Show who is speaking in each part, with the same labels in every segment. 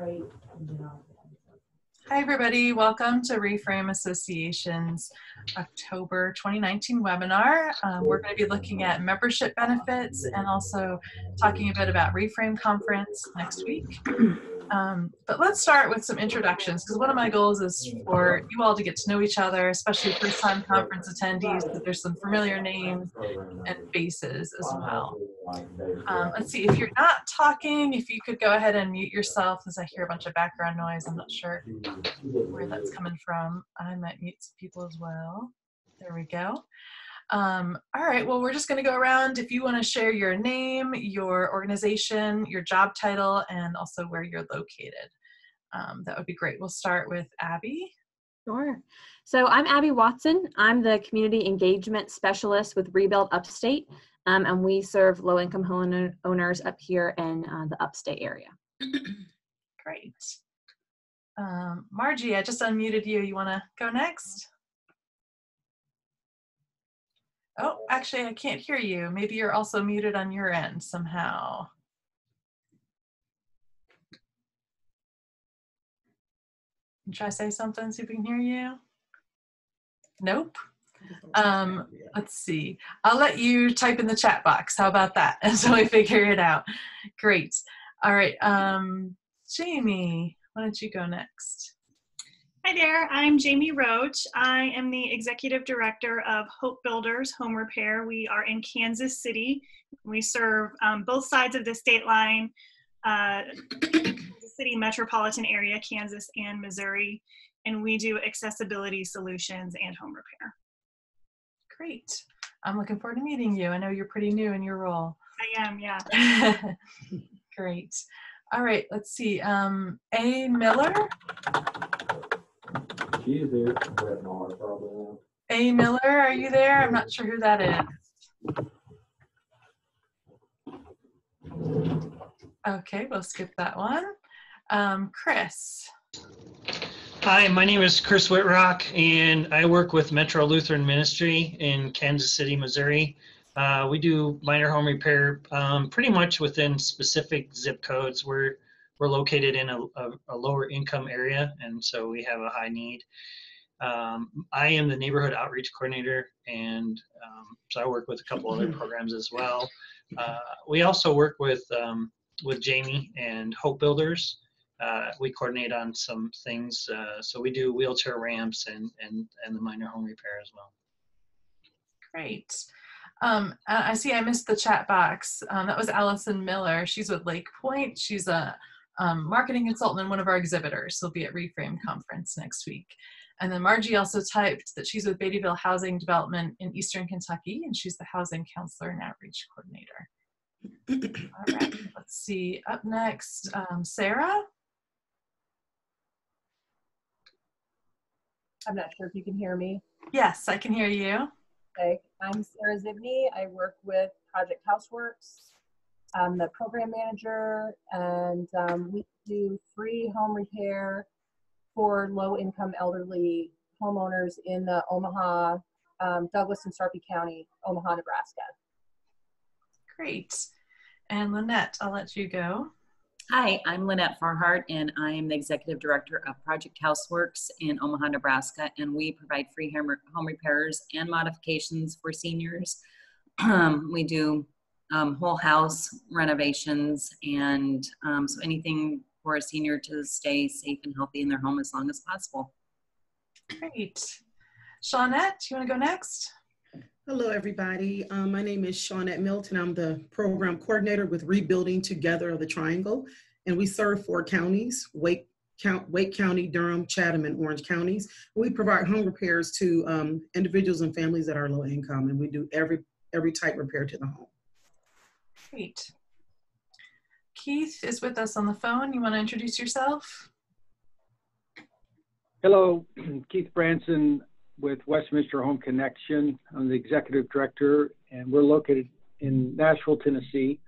Speaker 1: Hi, everybody. Welcome to ReFrame Association's October 2019 webinar. We're going to be looking at membership benefits and also talking a bit about ReFrame Conference next week. But let's start with some introductions, because one of my goals is for you all to get to know each other, especially first-time conference attendees, that there's some familiar names and faces as well. Let's see, if you're not talking, if you could go ahead and mute yourself, as I hear a bunch of background noise. I'm not sure where that's coming from. I might mute some people as well. There we go. All right, well, we're just going to go around. If you want to share your name, your organization, your job title, and also where you're located, that would be great. We'll start with Abby.
Speaker 2: Sure. So I'm Abby Watson. I'm the Community Engagement Specialist with Rebuild Upstate, and we serve low-income home owners up here in the upstate area.
Speaker 1: Great. Margie, I just unmuted you. You want to go next? Oh, actually, I can't hear you. Maybe you're also muted on your end somehow. Try to say something, see if we can hear you. Nope. Let's see. I'll let you type in the chat box. How about that? And so we figure it out. Great. All right. Jamie, why don't you go next?
Speaker 3: Hi there, I'm Jamie Roach. I am the Executive Director of Hope Builders Home Repair. We are in Kansas City. We serve both sides of the state line, the city metropolitan area, Kansas and Missouri, and we do accessibility solutions and home repair.
Speaker 1: Great. I'm looking forward to meeting you. I know you're pretty new in your role.
Speaker 3: I am, yeah.
Speaker 1: Great. All right, let's see. A. Miller.
Speaker 4: She's there.
Speaker 1: A. Miller, are you there? I'm not sure who that is. Okay, we'll skip that one. Chris.
Speaker 5: Hi, my name is Chris Whitrock, and I work with Metro Lutheran Ministry in Kansas City, Missouri. We do minor home repair pretty much within specific zip codes. We're located in a lower income area, and so we have a high need. I am the neighborhood outreach coordinator, and so I work with a couple other programs as well. We also work with Jamie and Hope Builders. We coordinate on some things, so we do wheelchair ramps and the minor home repair as well.
Speaker 1: Great. I see I missed the chat box. That was Allison Miller. She's with Lake Point. She's a marketing consultant and one of our exhibitors. She'll be at ReFrame Conference next week. And then Margie also typed that she's with Beattyville Housing Development in Eastern Kentucky, and she's the Housing Counselor and Outreach Coordinator. All right, let's see. Up next, Sarah.
Speaker 6: I'm not sure if you can hear me.
Speaker 1: Yes, I can hear you.
Speaker 6: Okay, I'm Sarah Zibney. I work with Project Houseworks. I'm the program manager, and we do free home repair for low-income elderly homeowners in the Omaha, Douglas and Sarpy County, Omaha, Nebraska.
Speaker 1: Great. And Lynette, I'll let you go.
Speaker 7: Hi, I'm Lynette Farhart, and I am the Executive Director of Project Houseworks in Omaha, Nebraska, and we provide free home repairs and modifications for seniors. We do whole house renovations, and so anything for a senior to stay safe and healthy in their home as long as possible.
Speaker 1: Great. Shawnette, you want to go next?
Speaker 8: Hello, everybody. My name is Shawnette Milton. I'm the program coordinator with Rebuilding Together of the Triangle, and we serve 4 counties, Wake County, Durham, Chatham, and Orange counties. We provide home repairs to individuals and families that are low income, and we do every type repair to the home.
Speaker 1: Great. Keith is with us on the phone. You want to introduce yourself?
Speaker 9: Hello, Keith Branson with Westminster Home Connection. I'm the executive director, and we're located in Nashville, Tennessee,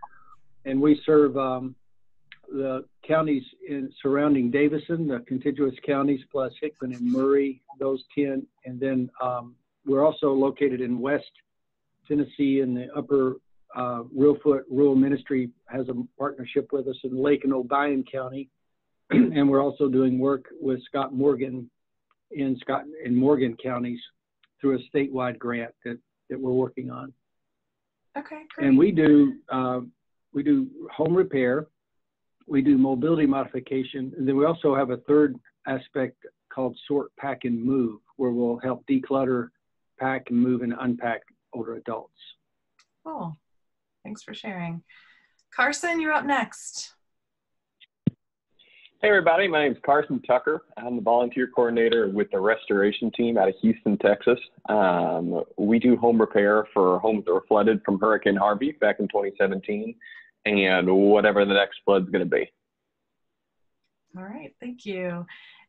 Speaker 9: and we serve the counties surrounding Davison, the contiguous counties, plus Hickman and Murray, those 10, and then we're also located in West Tennessee in the upper Reelfoot Rural Ministry has a partnership with us in Lake and Obion County. and we're also doing work with Scott Morgan in Morgan counties through a statewide grant that we're working on.
Speaker 1: Okay, great.
Speaker 9: And we do home repair, we do mobility modification, and then we also have a third aspect called sort, pack, and move, where we'll help declutter, pack, and move and unpack older adults.
Speaker 1: Cool. Thanks for sharing. Carson, you're up next.
Speaker 4: Hey everybody, my name is Carson Tucker. I'm the volunteer coordinator with the restoration team out of Houston, Texas. We do home repair for homes that were flooded from Hurricane Harvey back in 2017 and whatever the next flood's going to be.
Speaker 1: All right, thank you.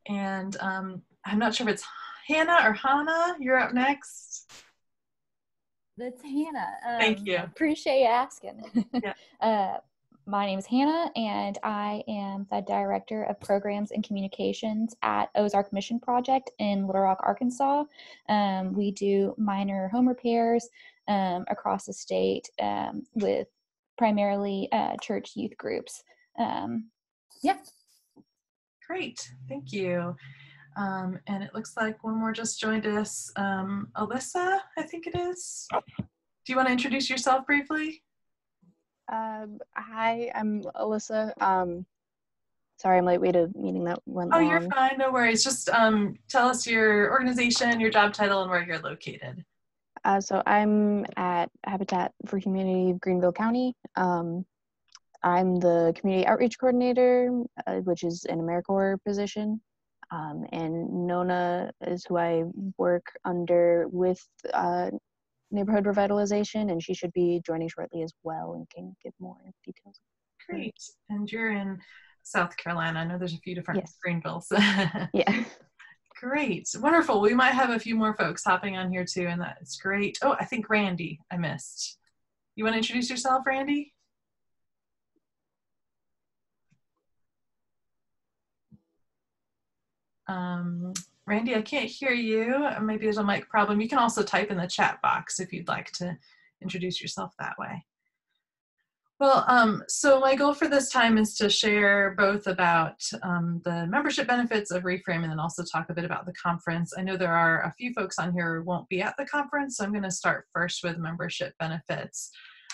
Speaker 1: And I'm not sure if it's Hannah or Hannah. You're up next.
Speaker 10: That's Hannah.
Speaker 1: Thank you.
Speaker 10: Appreciate you asking.
Speaker 1: Yeah.
Speaker 10: My name is Hannah, and I am the Director of Programs and Communications at Ozark Mission Project in Little Rock, Arkansas. We do minor home repairs across the state with primarily church youth groups. Yeah.
Speaker 1: Great, thank you. And it looks like one more just joined us. Alyssa, I think it is. Do you want to introduce yourself briefly?
Speaker 11: Hi, I'm Alyssa. Sorry I'm late. We had a meeting that went long.
Speaker 1: Oh, you're fine. No worries. Just tell us your organization, your job title, and where you're located.
Speaker 11: So I'm at Habitat for Humanity of Greenville County. I'm the Community Outreach Coordinator, which is an AmeriCorps position. And Nona is who I work under with Neighborhood Revitalization, and she should be joining shortly as well and can give more details.
Speaker 1: Great. And you're in South Carolina. I know there's a few different Greenvilles.
Speaker 11: Yeah.
Speaker 1: Great. Wonderful. We might have a few more folks hopping on here too, and that's great. Oh, I think Randy I missed. You want to introduce yourself, Randy? Randy, I can't hear you. Maybe there's a mic problem. You can also type in the chat box if you'd like to introduce yourself that way. Well, so my goal for this time is to share both about the membership benefits of ReFrame and then also talk a bit about the conference. I know there are a few folks on here who won't be at the conference, so I'm going to start first with membership benefits.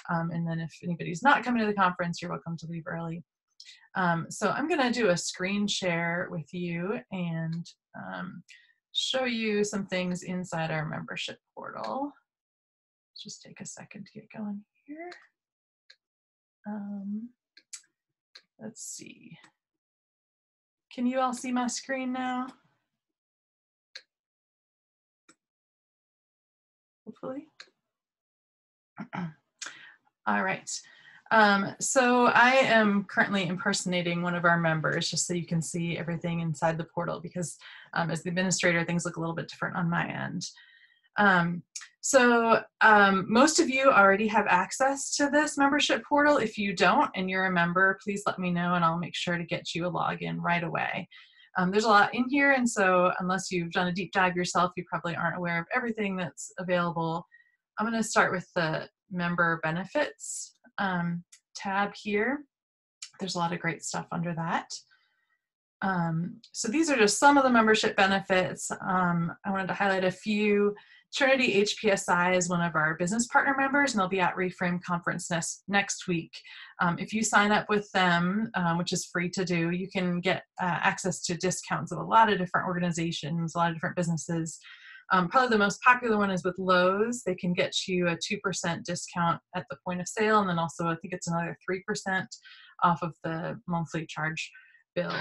Speaker 1: And then if anybody's not coming to the conference, you're welcome to leave early. So I'm going to do a screen share with you and show you some things inside our membership portal. Just take a second to get going here. Let's see. Can you all see my screen now? Hopefully. All right. So I am currently impersonating one of our members just so you can see everything inside the portal because as the administrator, things look a little bit different on my end. Most of you already have access to this membership portal. If you don't and you're a member, please let me know and I'll make sure to get you a login right away. There's a lot in here, and so unless you've done a deep dive yourself, you probably aren't aware of everything that's available. I'm going to start with the member benefits tab here. There's a lot of great stuff under that. So these are just some of the membership benefits. I wanted to highlight a few. Trinity HPSI is one of our business partner members, and they'll be at ReFrame Conference next week. If you sign up with them, which is free to do, you can get access to discounts of a lot of different organizations, a lot of different businesses. Probably the most popular one is with Lowe's. They can get you a 2% discount at the point of sale, and then also I think it's another 3% off of the monthly charge bill.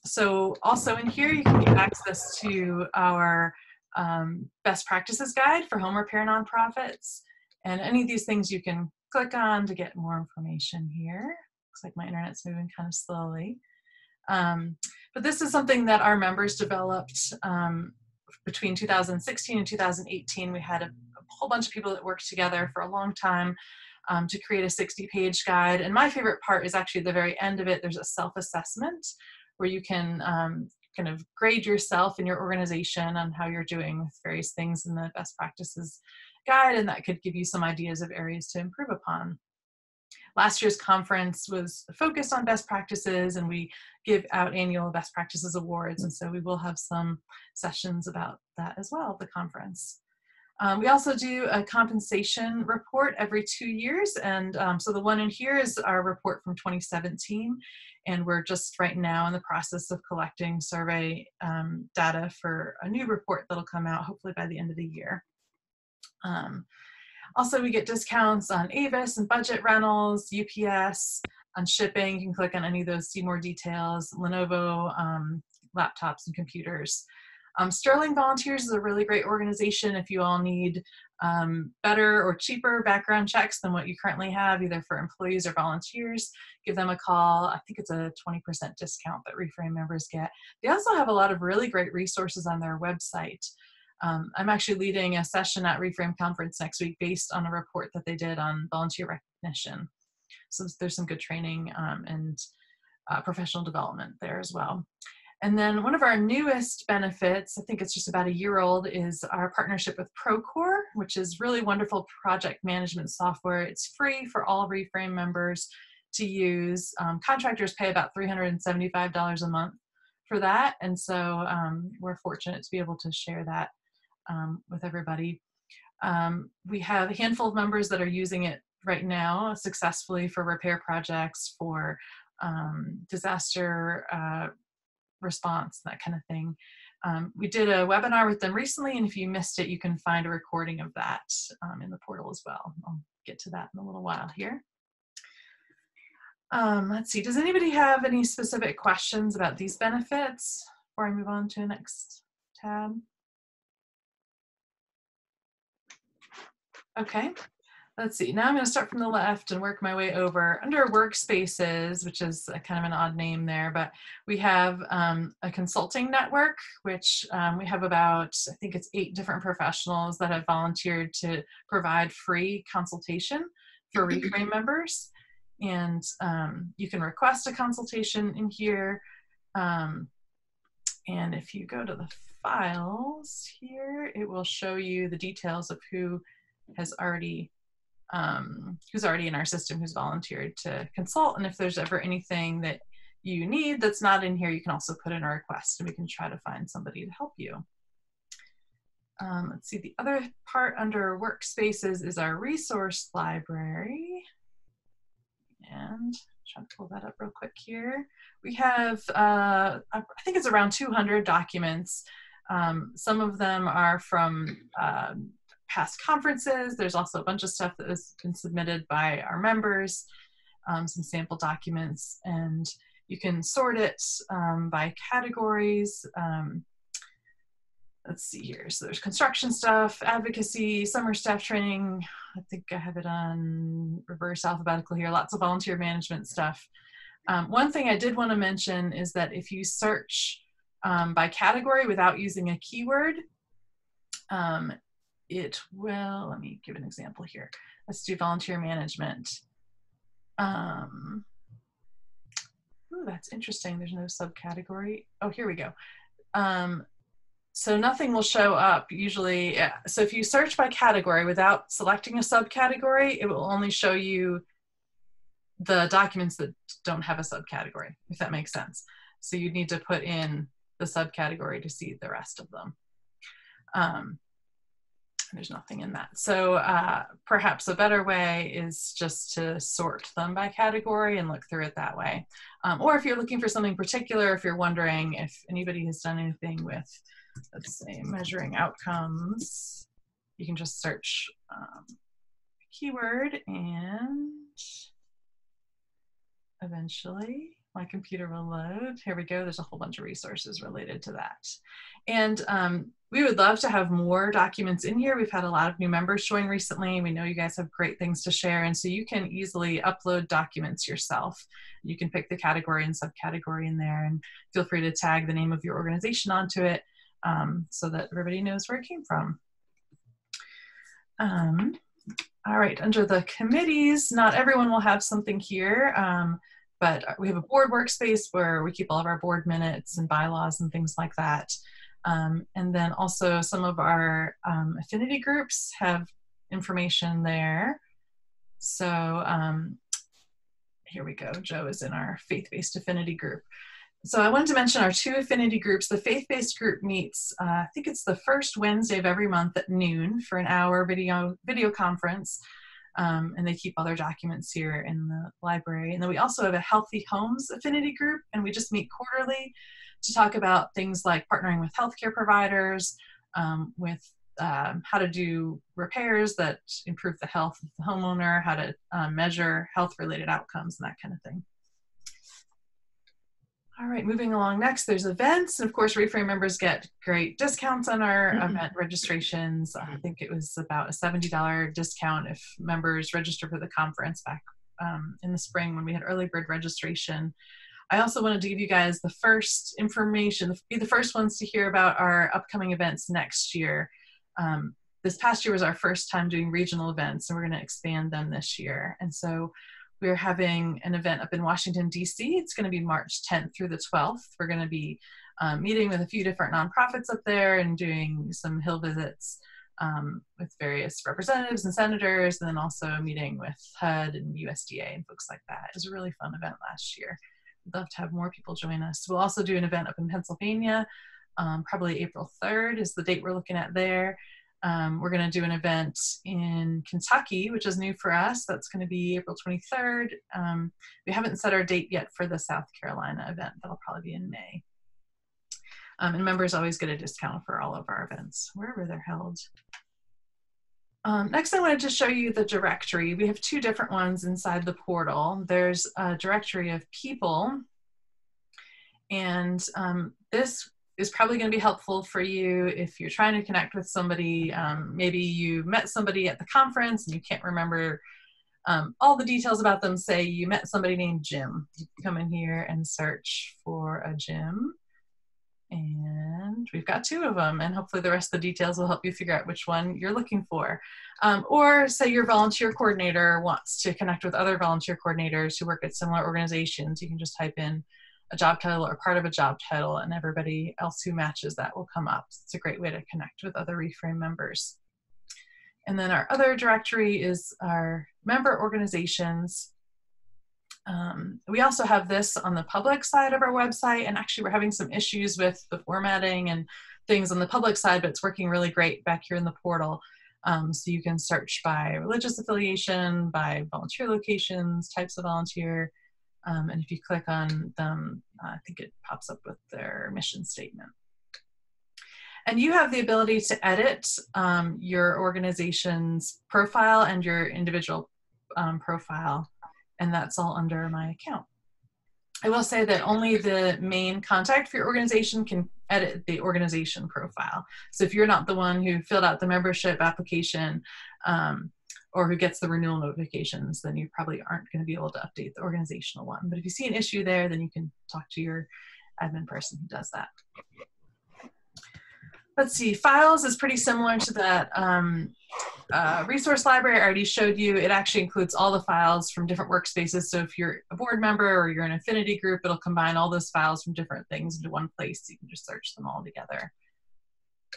Speaker 1: So also in here, you can get access to our best practices guide for home repair nonprofits. And any of these things you can click on to get more information here. Looks like my internet's moving kind of slowly. But this is something that our members developed between 2016 and 2018. We had a whole bunch of people that worked together for a long time to create a 60-page guide. And my favorite part is actually the very end of it. There's a self-assessment where you can kind of grade yourself and your organization on how you're doing with various things in the best practices guide, and that could give you some ideas of areas to improve upon. last year's conference was focused on best practices, and we give out annual best practices awards. And so we will have some sessions about that as well at the conference. We also do a compensation report every 2 years. And so the one in here is our report from 2017. And we're just right now in the process of collecting survey data for a new report that'll come out hopefully by the end of the year. Also, we get discounts on Avis and budget rentals, UPS, on shipping. You can click on any of those, see more details, Lenovo laptops and computers. Sterling Volunteers is a really great organization if you all need better or cheaper background checks than what you currently have, either for employees or volunteers. Give them a call. I think it's a 20% discount that ReFrame members get. They also have a lot of really great resources on their website. I'm actually leading a session at ReFrame Conference next week based on a report that they did on volunteer recognition. So there's some good training and professional development there as well. And then one of our newest benefits, I think it's just about a year old, is our partnership with Procore, which is really wonderful project management software. It's free for all ReFrame members to use. Contractors pay about $375 a month for that. And so we're fortunate to be able to share that with everybody. We have a handful of members that are using it right now successfully for repair projects, for disaster response, that kind of thing. We did a webinar with them recently, and if you missed it, you can find a recording of that in the portal as well. I'll get to that in a little while here. Let's see, does anybody have any specific questions about these benefits before I move on to the next tab? Okay. Let's see, now I'm going to start from the left and work my way over. Under workspaces, which is a kind of an odd name there, but we have a consulting network, which we have about, I think it's 8 different professionals that have volunteered to provide free consultation for ReFrame members. And you can request a consultation in here. And if you go to the files here, it will show you the details of who has already who's already in our system, who's volunteered to consult. And if there's ever anything that you need that's not in here, you can also put in a request and we can try to find somebody to help you. Let's see, the other part under workspaces is our resource library. And try to pull that up real quick here. We have, I think it's around 200 documents. Some of them are from past conferences. There's also a bunch of stuff that has been submitted by our members, some sample documents, and you can sort it by categories. Let's see here. So there's construction stuff, advocacy, summer staff training. I think I have it on reverse alphabetical here. Lots of volunteer management stuff. One thing I did want to mention is that if you search by category without using a keyword, it will, let me give an example here. Let's do volunteer management. Ooh, that's interesting. There's no subcategory. Oh, here we go. So nothing will show up usually. So if you search by category without selecting a subcategory, it will only show you the documents that don't have a subcategory, if that makes sense. So you'd need to put in the subcategory to see the rest of them. There's nothing in that. So perhaps a better way is just to sort them by category and look through it that way. Or if you're looking for something particular, if you're wondering if anybody has done anything with, let's say, measuring outcomes, you can just search a keyword and eventually my computer will load. Here we go. There's a whole bunch of resources related to that. And we would love to have more documents in here. We've had a lot of new members join recently. We know you guys have great things to share. And so you can easily upload documents yourself. You can pick the category and subcategory in there, and feel free to tag the name of your organization onto it so that everybody knows where it came from. All right, under the committees, not everyone will have something here. But we have a board workspace where we keep all of our board minutes and bylaws and things like that. And then also some of our affinity groups have information there. So here we go. Joe is in our faith-based affinity group. So I wanted to mention our 2 affinity groups. The faith-based group meets, I think it's the first Wednesday of every month at noon for an hour video conference. And they keep all their documents here in the library. And then we also have a Healthy Homes affinity group, and we just meet quarterly to talk about things like partnering with healthcare providers, with how to do repairs that improve the health of the homeowner, how to measure health-related outcomes, and that kind of thing. All right, moving along next, there's events. And of course, ReFrame members get great discounts on our event registrations. I think it was about a $70 discount if members register for the conference back in the spring when we had early bird registration. I also wanted to give you guys the first information, be the first ones to hear about our upcoming events next year. This past year was our first time doing regional events, and we're going to expand them this year. And so we're having an event up in Washington, D.C. It's going to be March 10th through the 12th. We're going to be meeting with a few different nonprofits up there and doing some Hill visits with various representatives and senators, and then also meeting with HUD and USDA and folks like that. It was a really fun event last year. We'd love to have more people join us. We'll also do an event up in Pennsylvania. Probably April 3rd is the date we're looking at there. We're going to do an event in Kentucky, which is new for us. That's going to be April 23rd. We haven't set our date yet for the South Carolina event. That'll probably be in May. And members always get a discount for all of our events, wherever they're held. Next, I wanted to show you the directory. We have 2 different ones inside the portal. There's a directory of people, and this is probably going to be helpful for you if you're trying to connect with somebody. Maybe you met somebody at the conference and you can't remember all the details about them. Say you met somebody named Jim. You can come in here and search for a Jim. And we've got 2 of them, and hopefully the rest of the details will help you figure out which one you're looking for. Or say your volunteer coordinator wants to connect with other volunteer coordinators who work at similar organizations. You can just type in a job title or part of a job title, and everybody else who matches that will come up. So it's a great way to connect with other ReFrame members. And then our other directory is our member organizations. We also have this on the public side of our website, and actually we're having some issues with the formatting and things on the public side, but it's working really great back here in the portal. So you can search by religious affiliation, by volunteer locations, types of volunteer, and if you click on them, I think it pops up with their mission statement. And you have the ability to edit your organization's profile and your individual profile, and that's all under my account. I will say that only the main contact for your organization can edit the organization profile. So if you're not the one who filled out the membership application or who gets the renewal notifications, then you probably aren't going to be able to update the organizational one. But if you see an issue there, then you can talk to your admin person who does that. Let's see, files is pretty similar to that resource library I already showed you. It actually includes all the files from different workspaces. So if you're a board member or you're an affinity group, it'll combine all those files from different things into one place. So you can just search them all together.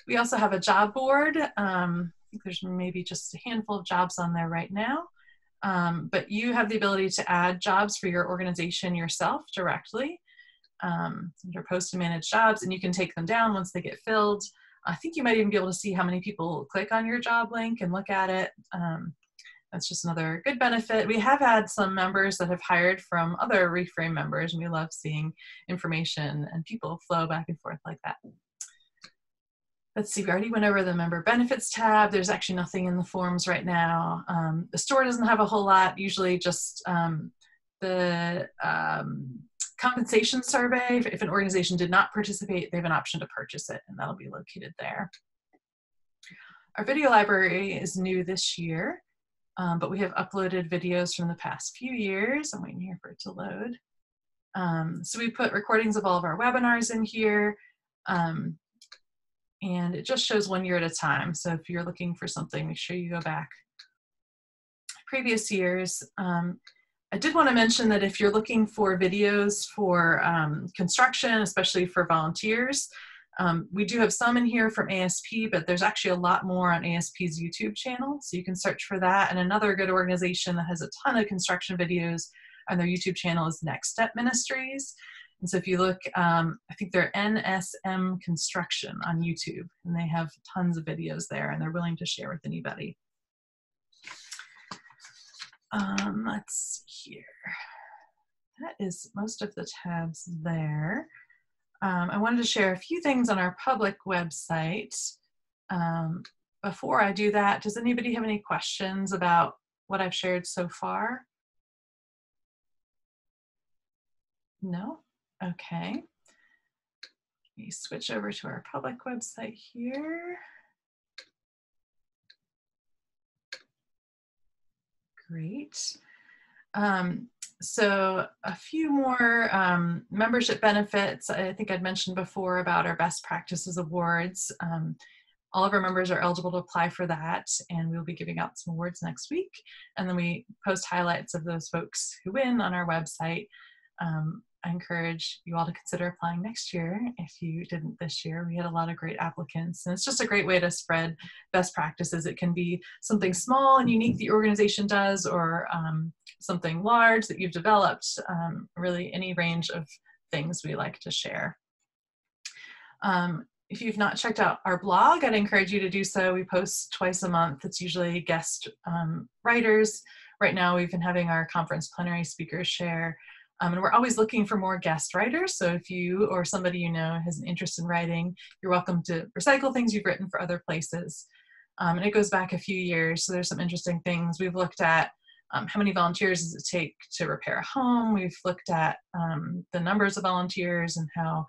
Speaker 1: We also have a job board. I think there's maybe just a handful of jobs on there right now. But you have the ability to add jobs for your organization yourself directly. Under post and manage jobs, and you can take them down once they get filled. I think you might even be able to see how many people click on your job link and look at it. That's just another good benefit. We have had some members that have hired from other ReFrame members, and we love seeing information and people flow back and forth like that. Let's see, we already went over the member benefits tab. There's actually nothing in the forms right now. The store doesn't have a whole lot, usually just the compensation survey. If an organization did not participate, they have an option to purchase it, and that'll be located there. Our video library is new this year, but we have uploaded videos from the past few years. I'm waiting here for it to load. So we put recordings of all of our webinars in here, and it just shows 1 year at a time. So if you're looking for something, make sure you go back previous years. I did want to mention that if you're looking for videos for construction, especially for volunteers, we do have some in here from ASP, but there's actually a lot more on ASP's YouTube channel, so you can search for that. And another good organization that has a ton of construction videos, and their YouTube channel is Next Step Ministries. And so if you look, I think they're NSM Construction on YouTube, and they have tons of videos there, and they're willing to share with anybody. Let's see here. That is most of the tabs there. I wanted to share a few things on our public website. Before I do that, does anybody have any questions about what I've shared so far? No? Okay. Let me switch over to our public website here. Great. So a few more membership benefits. I think I'd mentioned before about our Best Practices Awards. All of our members are eligible to apply for that, and we'll be giving out some awards next week. And then we post highlights of those folks who win on our website. I encourage you all to consider applying next year if you didn't this year. We had a lot of great applicants, and it's just a great way to spread best practices. It can be something small and unique the organization does, or something large that you've developed, really any range of things we like to share. If you've not checked out our blog, I'd encourage you to do so. We post twice a month. It's usually guest writers. Right now we've been having our conference plenary speakers share. And we're always looking for more guest writers. So if you or somebody you know has an interest in writing, you're welcome to recycle things you've written for other places. And it goes back a few years. So there's some interesting things. We've looked at how many volunteers does it take to repair a home. We've looked at the numbers of volunteers and how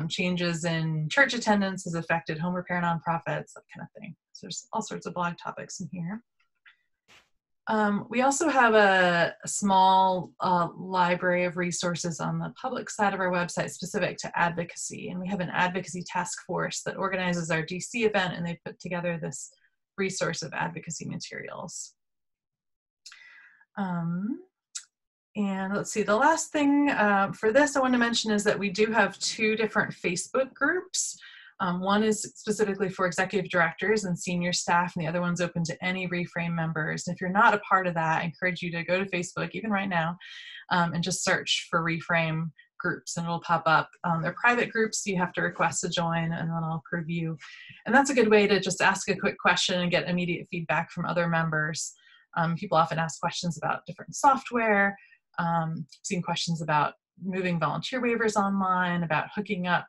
Speaker 1: changes in church attendance has affected home repair nonprofits, that kind of thing. So there's all sorts of blog topics in here. We also have a small library of resources on the public side of our website specific to advocacy. And we have an advocacy task force that organizes our DC event, and they put together this resource of advocacy materials. And let's see, the last thing for this I want to mention is that we do have two different Facebook groups. One is specifically for executive directors and senior staff, and the other one's open to any ReFrame members. And if you're not a part of that, I encourage you to go to Facebook, even right now, and just search for ReFrame groups, and it'll pop up. They're private groups, so you have to request to join, and then I'll approve you. And that's a good way to just ask a quick question and get immediate feedback from other members. People often ask questions about different software. Seen questions about moving volunteer waivers online, about hooking up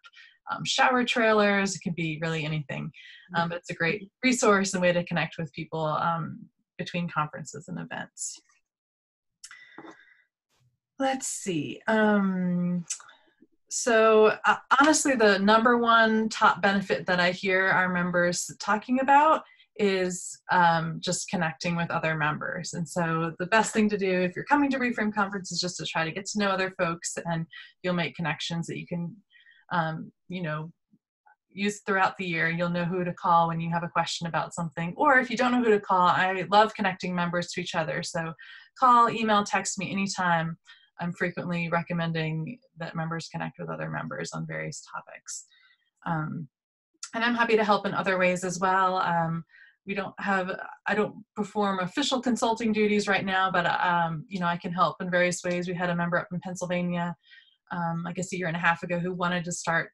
Speaker 1: shower trailers. It can be really anything, but it's a great resource and way to connect with people between conferences and events. Let's see. So honestly, the number one top benefit that I hear our members talking about is just connecting with other members. And so the best thing to do if you're coming to ReFrame Conference is just to try to get to know other folks, and you'll make connections that you can you know, use throughout the year. You'll know who to call when you have a question about something, or if you don't know who to call, I love connecting members to each other. So call, email, text me anytime. I'm frequently recommending that members connect with other members on various topics. And I'm happy to help in other ways as well. I don't perform official consulting duties right now, but you know, I can help in various ways. We had a member up in Pennsylvania, I guess a year and a half ago, who wanted to start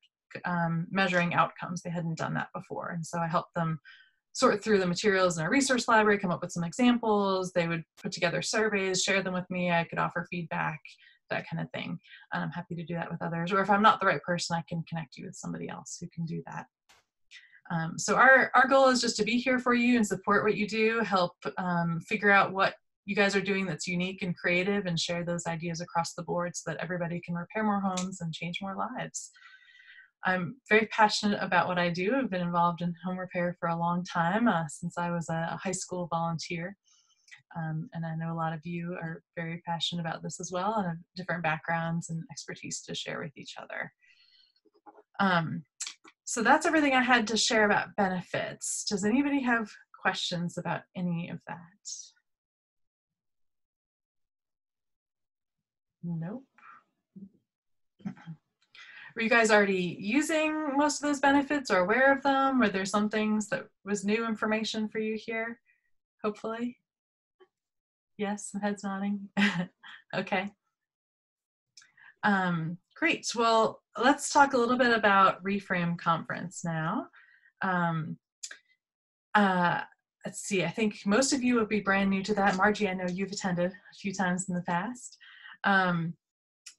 Speaker 1: measuring outcomes. They hadn't done that before. And so I helped them sort through the materials in our resource library, come up with some examples. They would put together surveys, share them with me. I could offer feedback, that kind of thing. And I'm happy to do that with others. Or if I'm not the right person, I can connect you with somebody else who can do that. So our goal is just to be here for you and support what you do, help figure out what you guys are doing that's unique and creative, and share those ideas across the board so that everybody can repair more homes and change more lives. I'm very passionate about what I do. I've been involved in home repair for a long time, since I was a high school volunteer. And I know a lot of you are very passionate about this as well, and have different backgrounds and expertise to share with each other. So that's everything I had to share about benefits. Does anybody have questions about any of that? Nope. Were you guys already using most of those benefits or aware of them? Were there some things that was new information for you here? Hopefully. Yes, some heads nodding. Okay. Great. Well, let's talk a little bit about ReFrame Conference now. Let's see, I think most of you would be brand new to that. Margie, I know you've attended a few times in the past.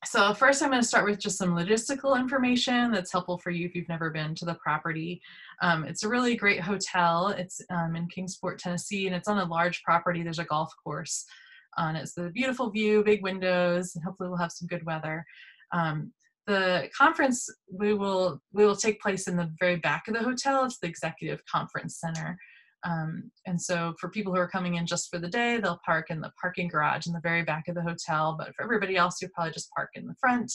Speaker 1: So first I'm going to start with just some logistical information that's helpful for you if you've never been to the property. It's a really great hotel. It's in Kingsport, Tennessee, and it's on a large property. There's a golf course on it. It's a beautiful view, big windows, and hopefully we'll have some good weather. The conference will take place in the very back of the hotel. It's the Executive Conference Center. And so for people who are coming in just for the day, they'll park in the parking garage in the very back of the hotel. But for everybody else, you'll probably just park in the front,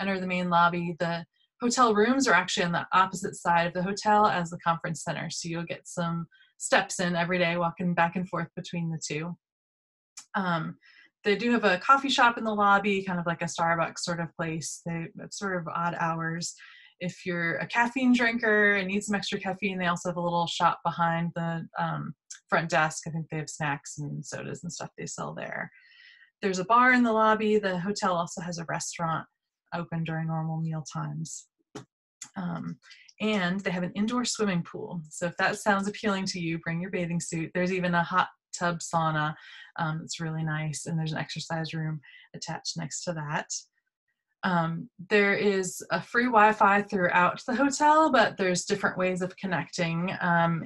Speaker 1: enter the main lobby. The hotel rooms are actually on the opposite side of the hotel as the conference center. So you'll get some steps in every day, walking back and forth between the two. They do have a coffee shop in the lobby, kind of like a Starbucks sort of place. It's sort of odd hours. If you're a caffeine drinker and need some extra caffeine, they also have a little shop behind the front desk. I think they have snacks and sodas and stuff they sell there. There's a bar in the lobby. The hotel also has a restaurant open during normal meal times. And they have an indoor swimming pool. So if that sounds appealing to you, bring your bathing suit. There's even a hot tub sauna. It's really nice. And there's an exercise room attached next to that. There is a free Wi-Fi throughout the hotel, but there's different ways of connecting.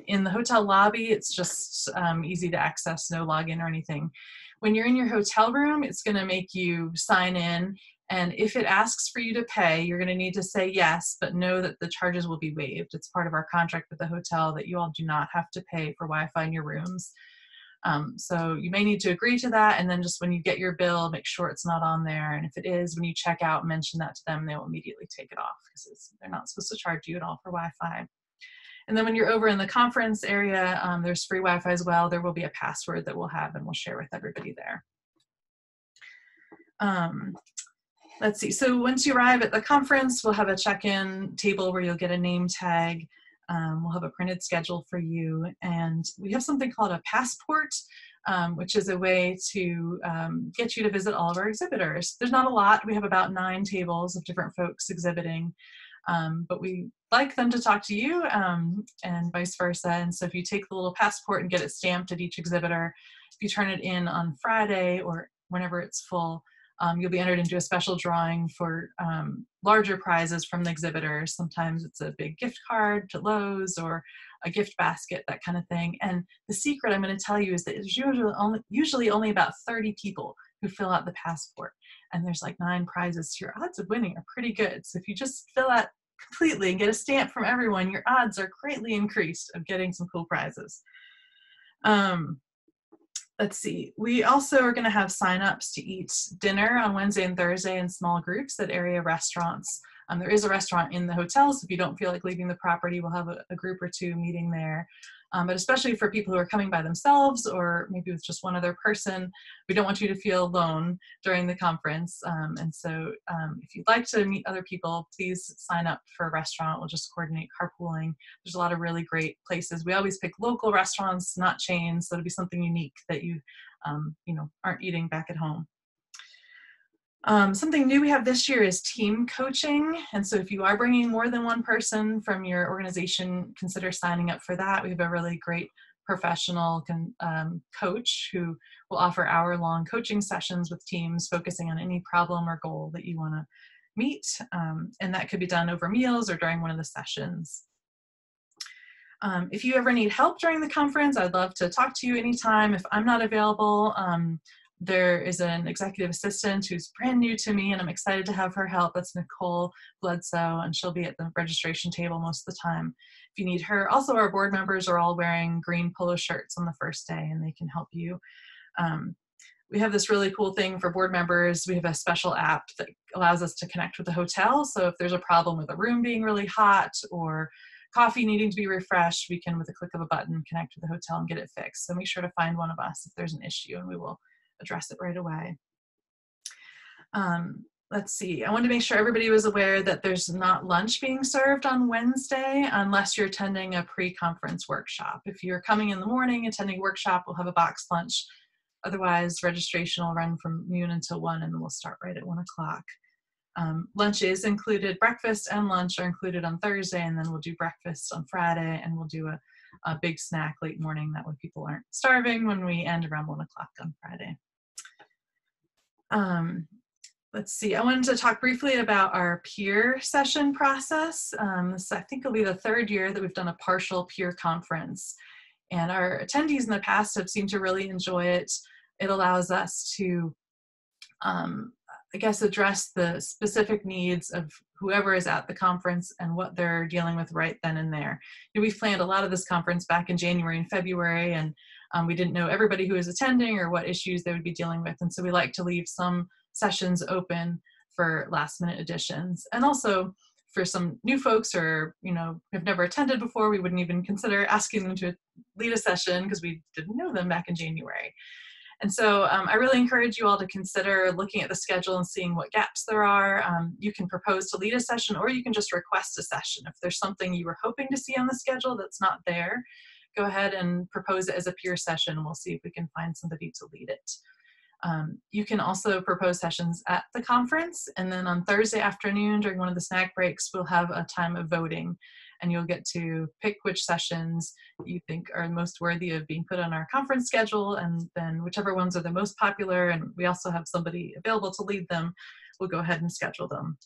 Speaker 1: In the hotel lobby, it's just easy to access, no login or anything. When you're in your hotel room, it's going to make you sign in, and if it asks for you to pay, you're going to need to say yes, but know that the charges will be waived. It's part of our contract with the hotel that you all do not have to pay for Wi-Fi in your rooms. So you may need to agree to that, and then just when you get your bill, make sure it's not on there. And if it is, when you check out, mention that to them. They will immediately take it off because they're not supposed to charge you at all for Wi-Fi. And then when you're over in the conference area, there's free Wi-Fi as well. There will be a password that we'll have and we'll share with everybody there. Let's see. So once you arrive at the conference, we'll have a check-in table where you'll get a name tag. We'll have a printed schedule for you, and we have something called a passport, which is a way to get you to visit all of our exhibitors. There's not a lot. We have about 9 tables of different folks exhibiting, but we like them to talk to you and vice versa. And so if you take the little passport and get it stamped at each exhibitor, if you turn it in on Friday or whenever it's full, you'll be entered into a special drawing for larger prizes from the exhibitors. Sometimes it's a big gift card to Lowe's or a gift basket, that kind of thing. And the secret I'm going to tell you is that there's usually only about 30 people who fill out the passport. And there's like 9 prizes. So your odds of winning are pretty good. So if you just fill out completely and get a stamp from everyone, your odds are greatly increased of getting some cool prizes. Let's see, we also are going to have sign-ups to eat dinner on Wednesday and Thursday in small groups at area restaurants. There is a restaurant in the hotel, so if you don't feel like leaving the property, we'll have a group or 2 meeting there. But especially for people who are coming by themselves or maybe with just one other person, we don't want you to feel alone during the conference. And so if you'd like to meet other people, please sign up for a restaurant. We'll just coordinate carpooling. There's a lot of really great places. We always pick local restaurants, not chains, so it'll be something unique that you aren't eating back at home. Something new we have this year is team coaching. And so if you are bringing more than one person from your organization, consider signing up for that. We have a really great professional coach who will offer hour-long coaching sessions with teams focusing on any problem or goal that you want to meet. And that could be done over meals or during one of the sessions. If you ever need help during the conference, I'd love to talk to you anytime. If I'm not available, there is an executive assistant who's brand new to me, and I'm excited to have her help. That's Nicole Bledsoe, and she'll be at the registration table most of the time if you need her. Also, our board members are all wearing green polo shirts on the first day, and they can help you. We have this really cool thing for board members. We have a special app that allows us to connect with the hotel. So if there's a problem with a room being really hot or coffee needing to be refreshed, we can, with a click of a button, connect with the hotel and get it fixed. So make sure to find one of us if there's an issue, and we will address it right away. Let's see, I wanted to make sure everybody was aware that there's not lunch being served on Wednesday unless you're attending a pre-conference workshop. If you're coming in the morning, attending a workshop, we'll have a box lunch. Otherwise, registration will run from noon until 1, and then we'll start right at 1 o'clock. Lunch is included, breakfast and lunch are included on Thursday, and then we'll do breakfast on Friday, and we'll do a big snack late morning. That way people aren't starving when we end around 1 o'clock on Friday. Let's see, I wanted to talk briefly about our peer session process. This, I think, will be the 3rd year that we've done a partial peer conference. And our attendees in the past have seemed to really enjoy it. It allows us to, I guess, address the specific needs of whoever is at the conference and what they're dealing with right then and there. We've planned a lot of this conference back in January and February, and we didn't know everybody who was attending or what issues they would be dealing with. And so we like to leave some sessions open for last minute additions. And also for some new folks or, have never attended before, we wouldn't even consider asking them to lead a session because we didn't know them back in January. And so I really encourage you all to consider looking at the schedule and seeing what gaps there are. You can propose to lead a session, or you can just request a session. If there's something you were hoping to see on the schedule that's not there, go ahead and propose it as a peer session, and we'll see if we can find somebody to lead it. You can also propose sessions at the conference, and then on Thursday afternoon during one of the snack breaks, we'll have a time of voting, and you'll get to pick which sessions you think are most worthy of being put on our conference schedule, and then whichever ones are the most popular, and we also have somebody available to lead them, we'll go ahead and schedule them.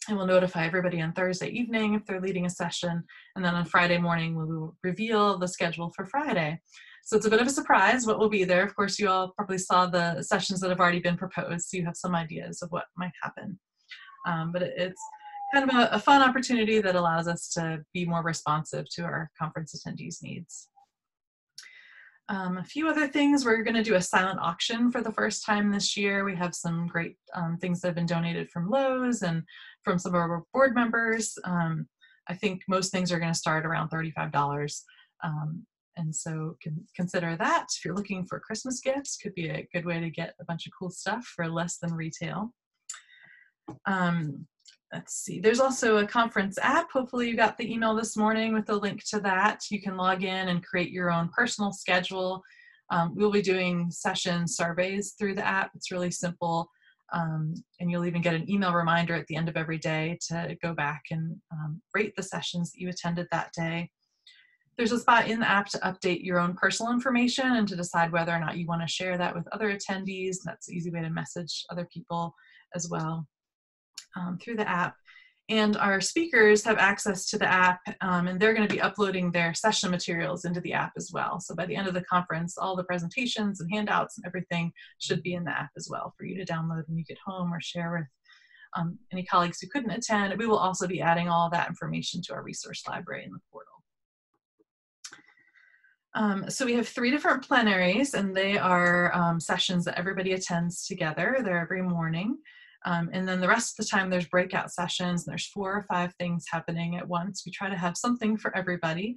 Speaker 1: And we'll notify everybody on Thursday evening if they're leading a session, and then on Friday morning we will reveal the schedule for Friday. So it's a bit of a surprise what will be there. Of course, you all probably saw the sessions that have already been proposed, so you have some ideas of what might happen. But it's kind of a fun opportunity that allows us to be more responsive to our conference attendees' needs. A few other things, we're going to do a silent auction for the first time this year. We have some great things that have been donated from Lowe's and from some of our board members. I think most things are going to start around $35. And so consider that. If you're looking for Christmas gifts, could be a good way to get a bunch of cool stuff for less than retail. Let's see, there's also a conference app. Hopefully you got the email this morning with a link to that. You can log in and create your own personal schedule. We'll be doing session surveys through the app. It's really simple. And you'll even get an email reminder at the end of every day to go back and rate the sessions that you attended that day. There's a spot in the app to update your own personal information and to decide whether or not you want to share that with other attendees. That's an easy way to message other people as well through the app. And our speakers have access to the app, and they're going to be uploading their session materials into the app as well. So by the end of the conference, all the presentations and handouts and everything should be in the app as well for you to download when you get home or share with any colleagues who couldn't attend. We will also be adding all that information to our resource library in the portal. So we have 3 different plenaries, and they are sessions that everybody attends together. They're every morning. And then the rest of the time there's breakout sessions, and there's 4 or 5 things happening at once. We try to have something for everybody.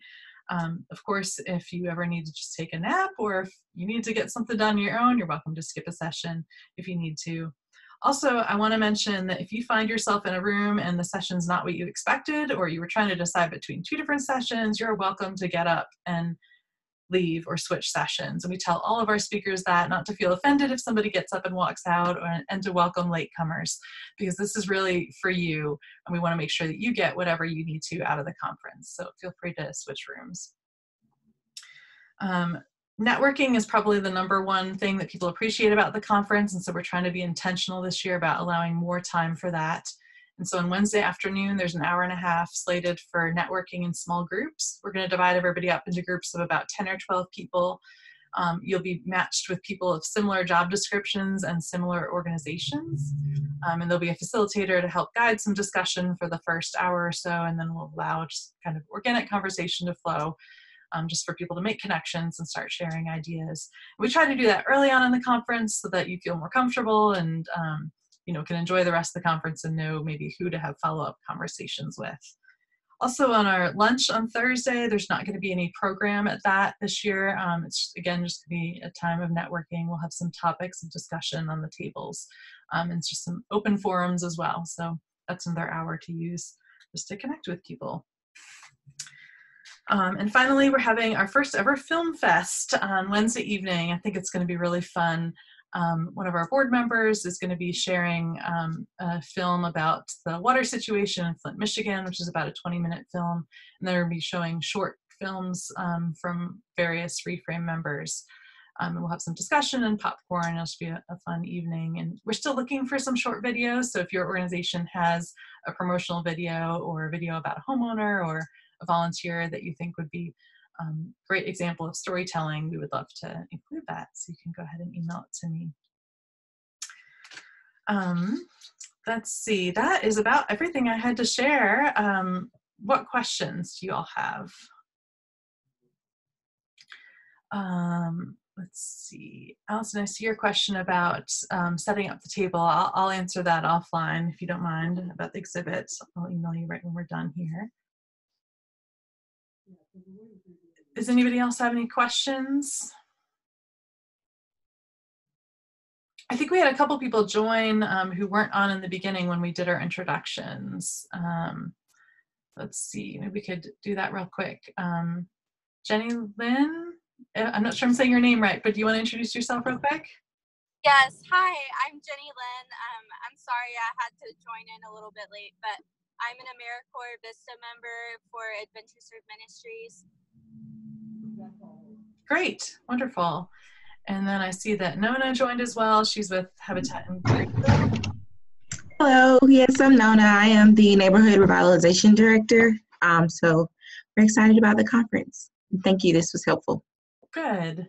Speaker 1: Of course, if you ever need to just take a nap, or if you need to get something done on your own, you're welcome to skip a session if you need to. Also, I want to mention that if you find yourself in a room and the session's not what you expected, or you were trying to decide between 2 different sessions, you're welcome to get up and leave or switch sessions. And we tell all of our speakers that, not to feel offended if somebody gets up and walks out, and to welcome latecomers, because this is really for you, and we want to make sure that you get whatever you need to out of the conference. So feel free to switch rooms. Networking is probably the #1 thing that people appreciate about the conference, and so we're trying to be intentional this year about allowing more time for that. And so on Wednesday afternoon, there's an hour-and-a-half slated for networking in small groups. We're going to divide everybody up into groups of about 10 or 12 people. You'll be matched with people of similar job descriptions and similar organizations. And there'll be a facilitator to help guide some discussion for the first hour or so, and then we'll allow just kind of organic conversation to flow, just for people to make connections and start sharing ideas. We try to do that early on in the conference so that you feel more comfortable and can enjoy the rest of the conference and know maybe who to have follow-up conversations with. Also on our lunch on Thursday, there's not going to be any program at that this year. It's again just going to be a time of networking. We'll have some topics of discussion on the tables, and it's just some open forums as well. So that's another hour to use just to connect with people. And finally, we're having our first ever film fest on Wednesday evening. I think it's going to be really fun. One of our board members is going to be sharing a film about the water situation in Flint, Michigan, which is about a 20-minute film. And they're going to be showing short films from various ReFrame members. And we'll have some discussion and popcorn. It'll just be a fun evening. And we're still looking for some short videos. So if your organization has a promotional video or a video about a homeowner or a volunteer that you think would be great example of storytelling, we would love to include that. So you can go ahead and email it to me. Let's see, that is about everything I had to share. What questions do you all have? Let's see, Allison, I see your question about setting up the table. I'll answer that offline if you don't mind, about the exhibits. I'll email you right when we're done here. Does anybody else have any questions? I think we had a couple people join who weren't on in the beginning when we did our introductions. Let's see, maybe we could do that real quick. Jenny Lynn, I'm not sure I'm saying your name right, but do you want to introduce yourself real quick?
Speaker 12: Yes, hi, I'm Jenny Lynn. I'm sorry I had to join in a little bit late, but I'm an AmeriCorps Vista member for Adventure Serve Ministries.
Speaker 1: Great, wonderful. And then I see that Nona joined as well. She's with Habitat in Greenville.
Speaker 13: Hello, yes, I'm Nona. I am the Neighborhood Revitalization Director. So we're excited about the conference. Thank you, this was helpful.
Speaker 1: Good.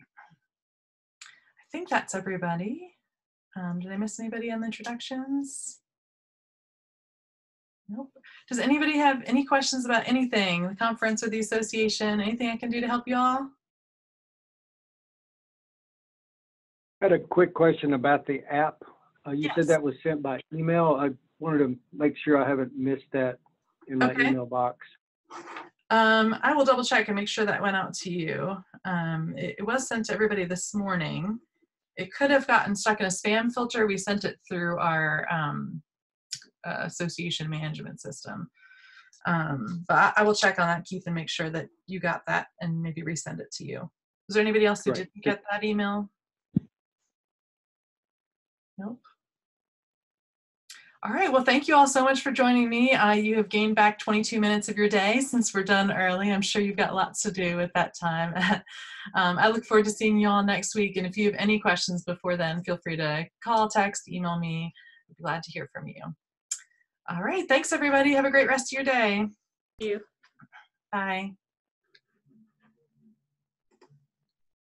Speaker 1: I think that's everybody. Did I miss anybody on the introductions? Nope. Does anybody have any questions about anything, the conference or the association, anything I can do to help you all?
Speaker 9: I had a quick question about the app. You
Speaker 1: Yes.
Speaker 9: said that was sent by email. I wanted to make sure I haven't missed that in my email box.
Speaker 1: I will double check and make sure that went out to you. It was sent to everybody this morning. It could have gotten stuck in a spam filter. We sent it through our association management system. But I will check on that, Keith, and make sure that you got that and maybe resend it to you. Is there anybody else who didn't get that email? Nope. All right, well, thank you all so much for joining me. You have gained back 22 minutes of your day since we're done early. I'm sure you've got lots to do at that time. I look forward to seeing you all next week. And if you have any questions before then, feel free to call, text, email me. I'd be glad to hear from you. All right, thanks everybody. Have a great rest of your day.
Speaker 2: Thank you.
Speaker 1: Bye.